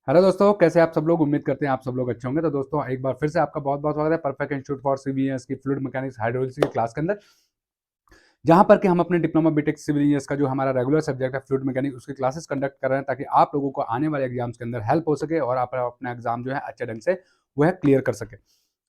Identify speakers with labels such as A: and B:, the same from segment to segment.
A: Hello दोस्तों, कैसे आप सब लोग। उम्मीद करते हैं आप सब लोग अच्छे होंगे। तो दोस्तों एक बार फिर से आपका बहुत बहुत स्वागत है perfect institute for civil engineers की फ्लूइड मैकेनिक्स हाइड्रोलिक्स की क्लास के अंदर, जहां पर कि हम अपने डिप्लोमा बीटेक सिविल इंजीनियर्स का जो हमारा रेगुलर सब्जेक्ट है फ्लूइड मैकेनिक्स, उसकी क्लासेस कंडक्ट कर रहे हैं ताकि आप लोगों को आने वाले एग्जाम्स के अंदर हेल्प हो सके और आप अपना एग्जाम जो है अच्छे ढंग से वो है क्लियर कर सके।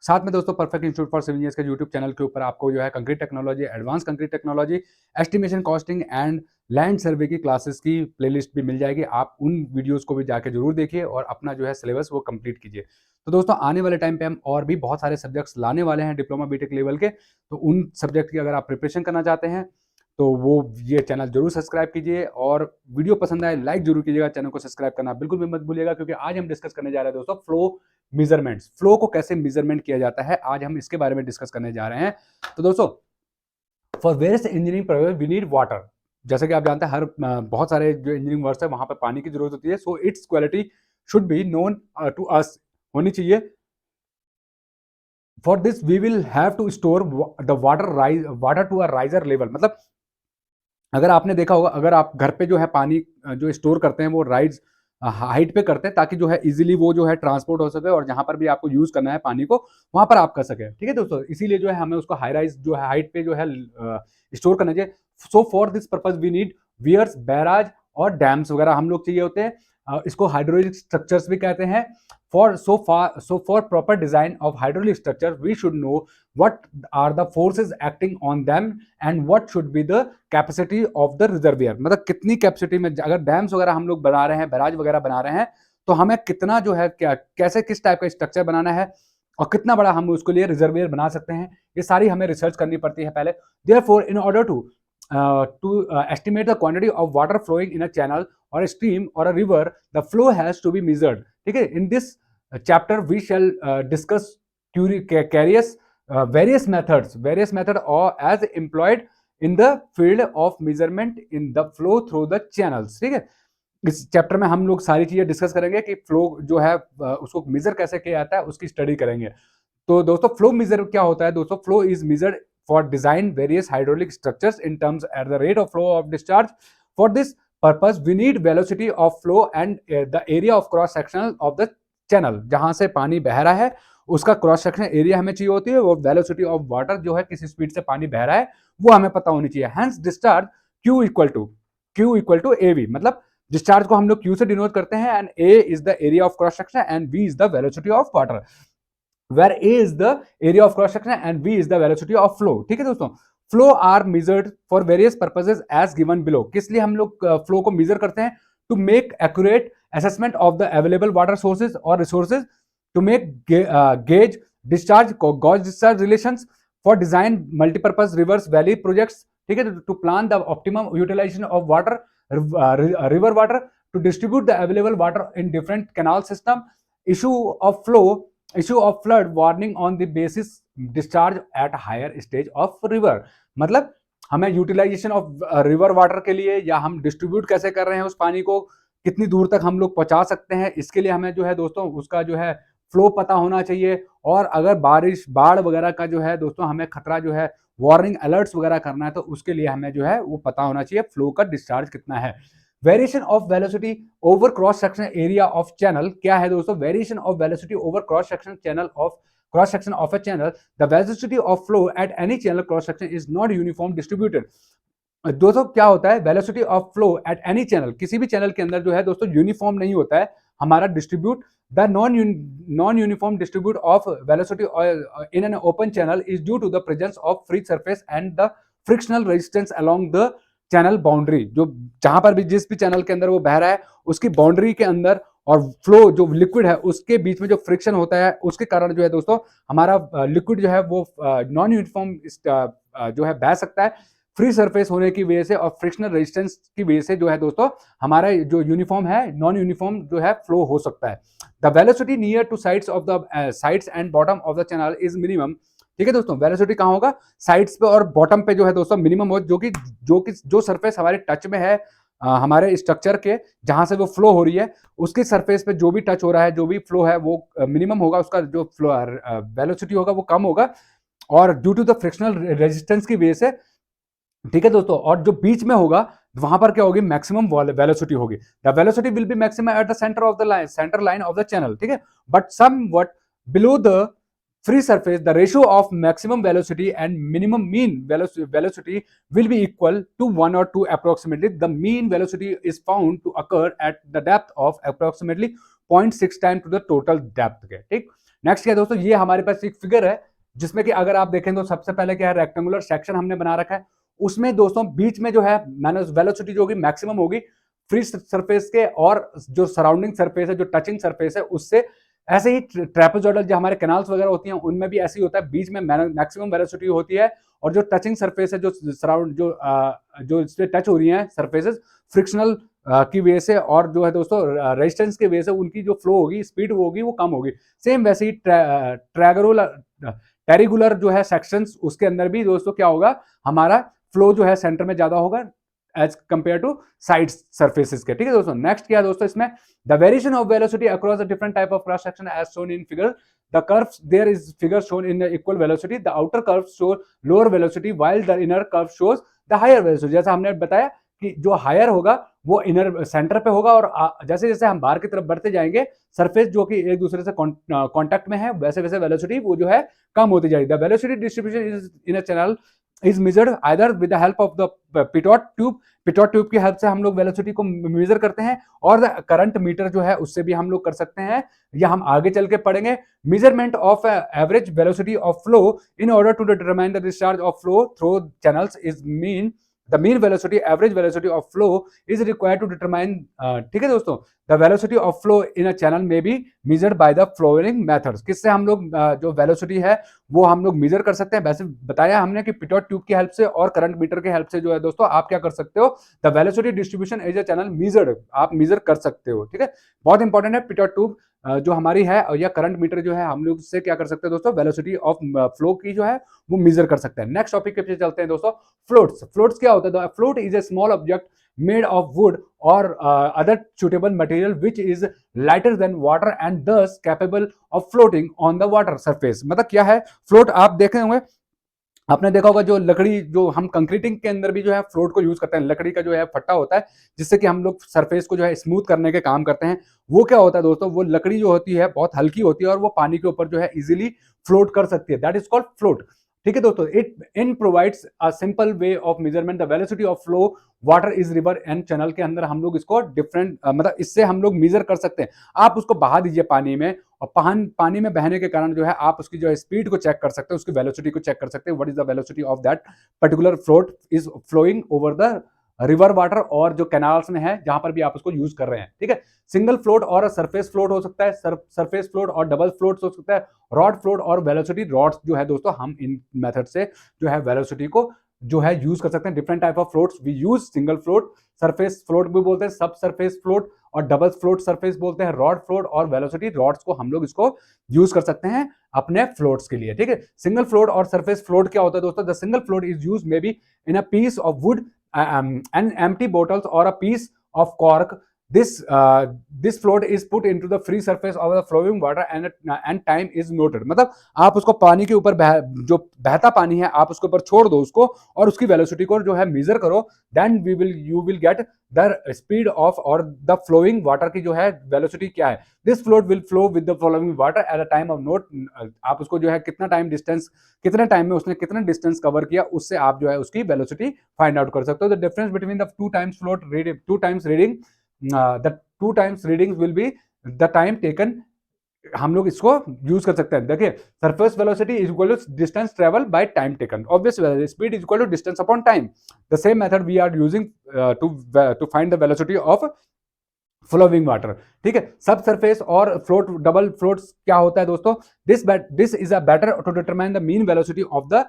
A: साथ में दोस्तों perfect institute for civil engineers के यूट्यूब चैनल के ऊपर आपको जो है concrete technology, advance concrete technology, estimation costing and land survey की क्लासेस की प्लेलिस्ट भी मिल जाएगी। आप उन वीडियोस को भी जाके जरूर देखिए और अपना जो है सिलेबस वो कंप्लीट कीजिए। तो दोस्तों आने वाले टाइम पे हम और भी बहुत सारे सब्जेक्ट्स लाने वाले हैं डिप्लोमा बीटेक लेवल के। तो उन सब्जेक्ट की अगर आप प्रिपरेशन करना चाहते हैं तो वो ये चैनल जरूर सब्सक्राइब कीजिए और वीडियो पसंद आए लाइक जरूर कीजिएगा। चैनल को सब्सक्राइब करना बिल्कुल भी मत भूलिएगा, क्योंकि आज हम डिस्कस करने जा रहे हैं दोस्तों फ्लो मेजरमेंट्स। फ्लो को कैसे मेजरमेंट किया जाता है, आज हम इसके बारे में डिस्कस करने जा रहे हैं। तो दोस्तों for various engineering process we need water. जैसे कि आप जानते हैं हर बहुत सारे जो इंजीनियरिंग वर्क्स है वहां पर पानी की जरूरत होती है। So its quality should be known to us, होनी चाहिए। For this we will have to store the water to a riser level. मतलब अगर आपने देखा होगा, अगर आप घर पे जो है पानी जो स्टोर करते हैं वो राइज हाइट पे करते हैं ताकि जो है इजीली वो जो है ट्रांसपोर्ट हो सके और जहां पर भी आपको यूज करना है पानी को वहां पर आप कर सके। ठीक है दोस्तों, इसीलिए जो है हमें उसको हाई राइज जो है हाइट पे जो है स्टोर करना चाहिए। So for this purpose we need weirs, barrage और डैम्स वगैरह हम लोग चाहिए होते हैं। इसको हाइड्रोलिक स्ट्रक्चर्स भी कहते हैं। For proper design of hydraulic structure we should know what are the forces acting on them and what should be the capacity of the reservoir. मतलब कितनी कैपेसिटी में, अगर डैम्स वगैरह हम लोग बना रहे हैं, बैराज वगैरह बना रहे हैं, तो हमें कितना जो है क्या कैसे किस टाइप का स्ट्रक्चर बनाना है और कितना बड़ा हम उसके लिए रिजर्वियर बना सकते हैं, ये सारी हमें रिसर्च करनी पड़ती है पहले। Therefore in order to estimate the quantity of water flowing in a channel or a stream or a river, the flow has to be measured। ठीक है, in this chapter we shall discuss various method or as employed in the field of measurement in the flow through the channels। ठीक है, इस chapter में हम लोग सारी चीजें डिस्कस करेंगे कि फ्लो जो है उसको मेजर कैसे किया जाता है, उसकी स्टडी करेंगे। तो दोस्तों फ्लो मेजर क्या होता है दोस्तों? Flow is measured for design various hydraulic structures in terms at the rate of flow of discharge. For this purpose we need velocity of flow and the area of cross section of the channel. जहां से पानी बह रहा है उसका cross section area हमें चाहिए होती है, वो वेलोसिटी ऑफ वाटर जो है किस स्पीड से पानी बह रहा है वो हमें पता होनी चाहिए। Hence discharge Q equal to AV। मतलब डिस्चार्ज को हम लोग Q से डिनोट करते हैं and A is the area of cross section and V is the velocity of water, where A is the area of cross section and V is the velocity of flow। ठीक है दोस्तों, flow are measured for various purposes as given below. किस लिए हम लोग flow को measure करते हैं? To make accurate assessment of the available water sources और resources, to make gauge discharge gauge discharge relations, for design multipurpose rivers valley projects. ठीक है, to plan the optimum utilisation of water, river water, to distribute the available water in different canal system, issue of flood warning on the basis discharge at higher stage of river. मतलब हमें utilisation of river water के लिए, या हम distribute कैसे कर रहे हैं उस पानी को, कितनी दूर तक हम लोग पहुंचा सकते हैं, इसके लिए हमें जो है दोस्तों उसका जो है फ्लो पता होना चाहिए। और अगर बारिश बाढ़ वगैरह का जो है दोस्तों हमें खतरा जो है, वार्निंग अलर्ट्स वगैरह करना है, तो उसके लिए हमें जो है वो पता होना चाहिए फ्लो का डिस्चार्ज कितना है। Variation of velocity over cross section area of channel क्या है दोस्तों? Variation of velocity over cross section of a channel, the velocity of flow at any channel cross section is not uniform distributed. दोस्तों क्या होता है velocity of flow at any channel? किसी भी channel के अंदर जो है दोस्तों यूनिफॉर्म नहीं होता है हमारा distribute. The non uniform distribute of velocity in an open channel is due to the presence of free surface and the frictional resistance along the channel boundary. जो जहां पर भी जिस भी चैनल के अंदर वो बह रहा है उसकी बाउंड्री के अंदर और फ्लो जो लिक्विड है उसके बीच में जो फ्रिक्शन होता है उसके कारण जो है दोस्तों हमारा लिक्विड जो है वो नॉन यूनिफॉर्म जो है बह सकता है। फ्री सरफेस होने की वजह से और फ्रिक्शनल रेजिस्टेंस की वजह से जो है दोस्तों हमारा जो यूनिफॉर्म है नॉन यूनिफॉर्म जो है फ्लो हो सकता है। The velocity near two sides of the sides and bottom of the channel is minimum. ठीक है दोस्तों, वेलोसिटी कहाँ होगा? साइड्स पे और बॉटम पे जो है दोस्तों मिनिमम हो, जो सरफेस हमारे टच में है हमारे स्ट्रक्चर के, जहां से वो फ्लो हो रही है उसके सरफेस पे जो भी टच हो रहा है, जो भी फ्लो है वो मिनिमम होगा, उसका जो फ्लो वेलोसिटी होगा वो कम होगा और due to the frictional resistance की वजह से। ठीक है दोस्तों, और जो बीच में होगा वहां पर क्या होगी, मैक्सिमम वेलोसिटी होगी। The velocity will be maximum at the centre of the line, centre line of the channel, ठीक है। But somewhat below the free surface, the ratio of maximum velocity and minimum mean velocity will be equal to 1 or 2 approximately. The mean velocity is found to occur at the depth of approximately 0.6 time to the total depth के, ठीक। Next क्या दोस्तों, ये हमारे पास एक figure है जिसमें कि अगर आप देखें तो सबसे पहले क्या है, रेक्टेंगुलर सेक्शन हमने बना रखा है, उसमें दोस्तों बीच में जो है वेलोसिटी जो होगी मैक्सिमम होगी फ्री सरफेस के, और जो सराउंडिंग सरफेस है, जो टचिंग सरफेस है, उससे ऐसे ही ट्रेपेजॉइडल जो हमारे कैनाल्स वगैरह होती हैं उनमें भी ऐसे ही होता है, बीच में मैक्सिमम वेलोसिटी होती है, और जो टचिंग सरफेस है, जो सराउंड जो इस पे टच हो रही हैं सरफेसेस फ्रिक्शनल की वजह से, और जो है दोस्तों रेजिस्टेंस की वजह से उनकी जो फ्लो होगी, स्पीड होगी, वो कम होगी। सेम वैसे ही टेरिगुलर जो है सेक्शंस, उसके अंदर भी दोस्तों क्या होगा, हमारा फ्लो जो है सेंटर में ज्यादा होगा as compare to side surfaces के, ठीक है दोस्तों। नेक्स्ट क्या है दोस्तों, इसमें the variation of velocity across the different type of cross section as shown in figure, the curves there is figure shown in equal velocity, the outer curve show lower velocity while the inner curve shows the higher velocity. जैसा हमने बताया कि जो higher होगा वो inner centre पे होगा, और जैसे जैसे हम बाहर की तरफ बढ़ते जाएंगे, सरफेस जो कि एक दूसरे से कांटेक्ट में है, वैसे वैसे वेलोसिटी वो जो है कम होती जाएगी। The velocity distribution is in a channel is measured either with the help of the Pitot tube, Pitot tube की हेल्प से हम लोग वेलोसिटी को मेजर करते हैं, और द करंट मीटर जो है उससे भी हम लोग कर सकते हैं, या हम आगे चल के पढ़ेंगे। Measurement of average velocity of flow in order to determine the discharge of flow through channels is mean the mean velocity, average velocity of flow is required to determine, ठीक है दोस्तों, the velocity of flow in a channel may be measured by the following methods। किससे हम लोग जो velocity है वो हम लोग मेजर कर सकते हैं, वैसे बताया हमने कि पिटोट ट्यूब की हेल्प से और करंट मीटर की हेल्प से जो है दोस्तों आप क्या कर सकते हो, the velocity distribution as a channel measured, आप मेजर कर सकते हो, ठीक है। बहुत इंपॉर्टेंट है पिटोट ट्यूब जो हमारी है, या करंट मीटर जो है, हम लोग इससे क्या कर सकते हैं दोस्तों, वेलोसिटी ऑफ फ्लो की जो है वो मेजर कर सकते हैं। नेक्स्ट टॉपिक पे चलते हैं दोस्तों, फ्लोट्स। फ्लोट्स क्या होता है, float is a small object made of wood or other suitable material which is lighter than water and thus capable of floating on the water surface। मतलब क्या है फ्लोट, आप देखे होंगे, आपने देखा होगा जो लकड़ी, जो हम कंक्रीटिंग के अंदर भी जो है फ्लोट को यूज करते हैं, लकड़ी का जो है फट्टा होता है जिससे कि हम लोग सरफेस को जो है स्मूथ करने के काम करते हैं। वो क्या होता है दोस्तों, वो लकड़ी जो होती है बहुत हल्की होती है और वो पानी के ऊपर जो है इजीली फ्लोट कर सकती है, दैट इज कॉल्ड फ्लोट, ठीक है दोस्तों। It in provides a simple way of measurement the velocity of flow water is river and channel के अंदर हम लोग इसको डिफरेंट मतलब इससे हम लोग मेजर कर सकते हैं। आप उसको बहा दीजिए पानी में, और पानी में बहने के कारण जो है आप उसकी जो है स्पीड को चेक कर सकते हैं, उसकी वेलोसिटी को चेक कर सकते हैं, what is the velocity of that particular float is flowing over the river water, और जो कैनाल्स में है जहां पर भी आप उसको यूज कर रहे हैं, ठीक है। सिंगल फ्लोट और सरफेस फ्लोट हो सकता है, सरफेस फ्लोट और डबल फ्लोट हो सकता है, रॉड फ्लोट और वेलोसिटी रॉड्स जो है दोस्तों, हम इन मेथड से जो है वेलोसिटी को जो है यूज कर सकते हैं। Different type of floats we use, single float, surface float भी बोलते हैं, सब सरफेस फ्लोट, और डबल फ्लोट सरफेस बोलते हैं, रॉड फ्लोट और वेलोसिटी रॉड्स को हम लोग इसको यूज कर सकते हैं अपने फ्लोट्स के लिए, ठीक है। सिंगल फ्लोट और सरफेस फ्लोट क्या होता है दोस्तों, the single float is use may be in a piece of wood and empty bottles or a piece of cork। This float is put into the free surface of the flowing water and time is noted। मतलब आप उसको पानी के ऊपर जो बहता पानी है आप उसके ऊपर छोड़ दो उसको, और उसकी वेलोसिटी को जो है मेजर करो, then you will get the speed of और the flowing water की जो है वेलोसिटी क्या है। This float will flow with the flowing water at a time of note। आप उसको जो है कितना टाइम डिस्टेंस, कितने टाइम में उसने कितना डिस्टेंस कवर किया, उससे आप जो है उसकी वेलोसिटी फाइंड आउट कर सकते हो। The difference between the two times float reading, the two times reading will be the time taken. हम लोग इसको यूज कर सकते हैं, देखिए surface velocity is equal to distance travel by time taken, obviously speed is equal to distance upon time. The same method we are using to find the velocity of flowing water, ठीक है। सब surface और float, double floats क्या होता है दोस्तों, this is a better to determine the mean velocity of the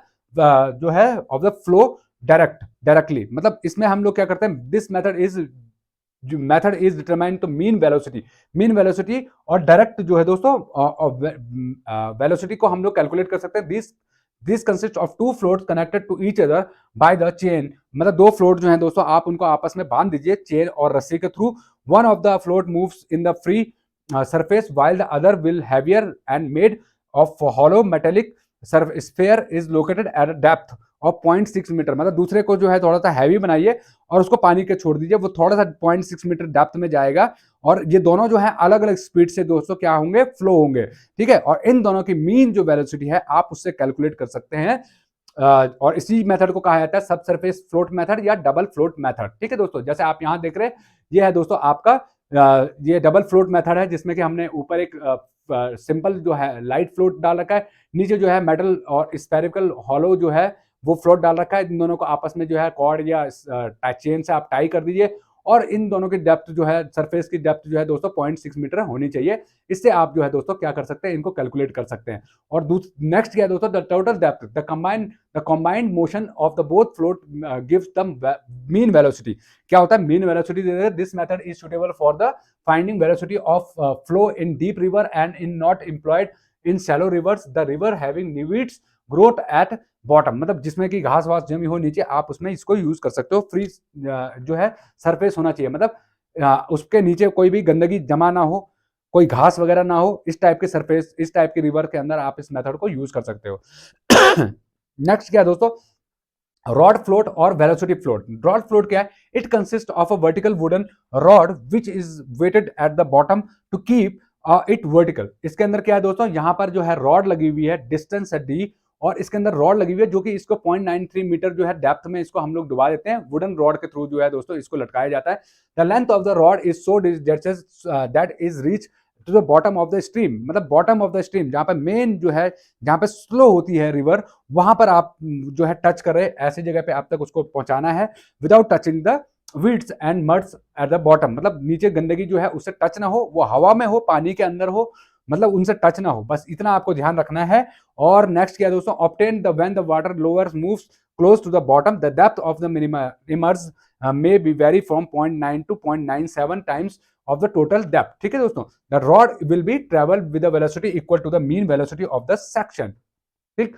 A: जो है ऑफ द फ्लो डायरेक्टली। मतलब इसमें हम लोग क्या करते हैं, this method is determine to mean velocity और डायरेक्ट जो है दोस्तों वेलोसिटी को हम लोग कैलकुलेट कर सकते हैं। This consist of two floats connected to each other by the chain. मतलब दो फ्लोट जो है दोस्तों आप उनको आपस में बांध दीजिए चेन और रस्सी के through. One of the float moves in the free surface while the other will heavier and made of hollow metallic sphere is located at a depth और 0.6 मीटर, मतलब दूसरे को जो है थोड़ा सा हैवी बनाइए और उसको पानी के छोड़ दीजिए, वो थोड़ा सा 0.6 मीटर डेप्थ में जाएगा और ये दोनों जो है अलग अलग स्पीड से दोस्तों क्या होंगे, फ्लो होंगे, ठीक है। और इन दोनों की मीन जो वेलोसिटी है आप उससे कैलकुलेट कर सकते हैं। और इसी मेथड को कहा जाता है सब सरफेस फ्लोट मेथड या डबल फ्लोट मेथड, ठीक है दोस्तों। जैसे आप यहाँ देख रहे हैं, ये है दोस्तों आपका ये डबल फ्लोट मेथड है, जिसमें कि हमने ऊपर एक सिंपल जो है लाइट फ्लोट डाल रखा है, नीचे जो है मेटल और स्फेरिकल हॉलो जो है वो फ्लोट डाल रखा है। इन दोनों को आपस में जो है कॉर्ड या चेन से आप टाई कर दीजिए और इन दोनों की डेप्थ जो है, सरफेस की डेप्थ जो है दोस्तों 0.6 मीटर होनी चाहिए। इससे आप जो है दोस्तों क्या कर सकते हैं, इनको कैलकुलेट कर सकते हैं। और नेक्स्ट क्या है दोस्तों, the total depth, the combined motion of the both float gives the mean velocity. क्या होता है, mean velocity. This method is suitable for the finding velocity of flow in deep river and in not employed in shallow reverse, the river having needs growth at bottom, मतलब जिसमें कि घास वास जमी हो नीचे, आप उसमें इसको यूज कर सकते हो। फ्री जो है सरफेस होना चाहिए, मतलब उसके नीचे कोई भी गंदगी जमा ना हो, कोई घास वगैरह ना हो, इस टाइप के सरफेस, इस टाइप के रिवर के अंदर आप इस मेथड को यूज कर सकते हो। नेक्स्ट क्या है दोस्तों, रॉड फ्लोट और वेलोसिटी फ्लोट। रॉड फ्लोट क्या है, it consist of a vertical wooden rod which is weighted at the bottom to keep it vertical. इसके अंदर क्या है दोस्तों, यहाँ पर जो है रॉड लगी हुई है, डिस्टेंस है डी, और इसके अंदर रॉड लगी हुई है जो कि इसको 0.93 मीटर जो है डेप्थ में इसको हम लोग डुबा देते हैं। वुडन रॉड के थ्रू जो है दोस्तों इसको लटकाया जाता है। The length of the rod is so that is reach to the bottom of the stream, मतलब बॉटम ऑफ द स्ट्रीम जहां पर मेन जो है, जहां पर स्लो होती है रिवर, वहां पर आप जो है टच कर रहे, ऐसी जगह पे आप तक उसको पहुंचाना है without touching the weeds and muds eight the bottom, मतलब नीचे गंदगी जो है उससे टच ना हो, वो हवा में हो, पानी के अंदर हो, मतलब उनसे टच ना हो, बस इतना आपको ध्यान रखना है। और नेक्स्ट क्या है दोस्तों, obtain the when the water lower moves close to the bottom, the depth of the emerge may be vary from 0.9 to 0.97 times of the total depth, ठीक है दोस्तों। the rod will be travel with a velocity equal to the mean velocity of the section, ठीक।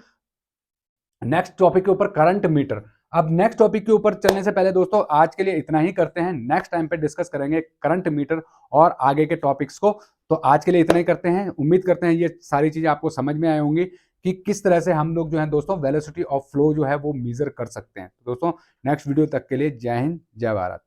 A: Next topic के ऊपर current meter. अब next topic के ऊपर चलने से पहले दोस्तों आज के लिए इतना ही करते हैं, नेक्स्ट टाइम पे डिस्कस करेंगे करंट मीटर और आगे के टॉपिक्स को। तो आज के लिए इतना ही करते हैं, उम्मीद करते हैं ये सारी चीजें आपको समझ में आई होंगी कि किस तरह से हम लोग जो है दोस्तों वेलोसिटी ऑफ फ्लो जो है वो मेजर कर सकते हैं। दोस्तों नेक्स्ट वीडियो तक के लिए जय हिंद, जय भारत।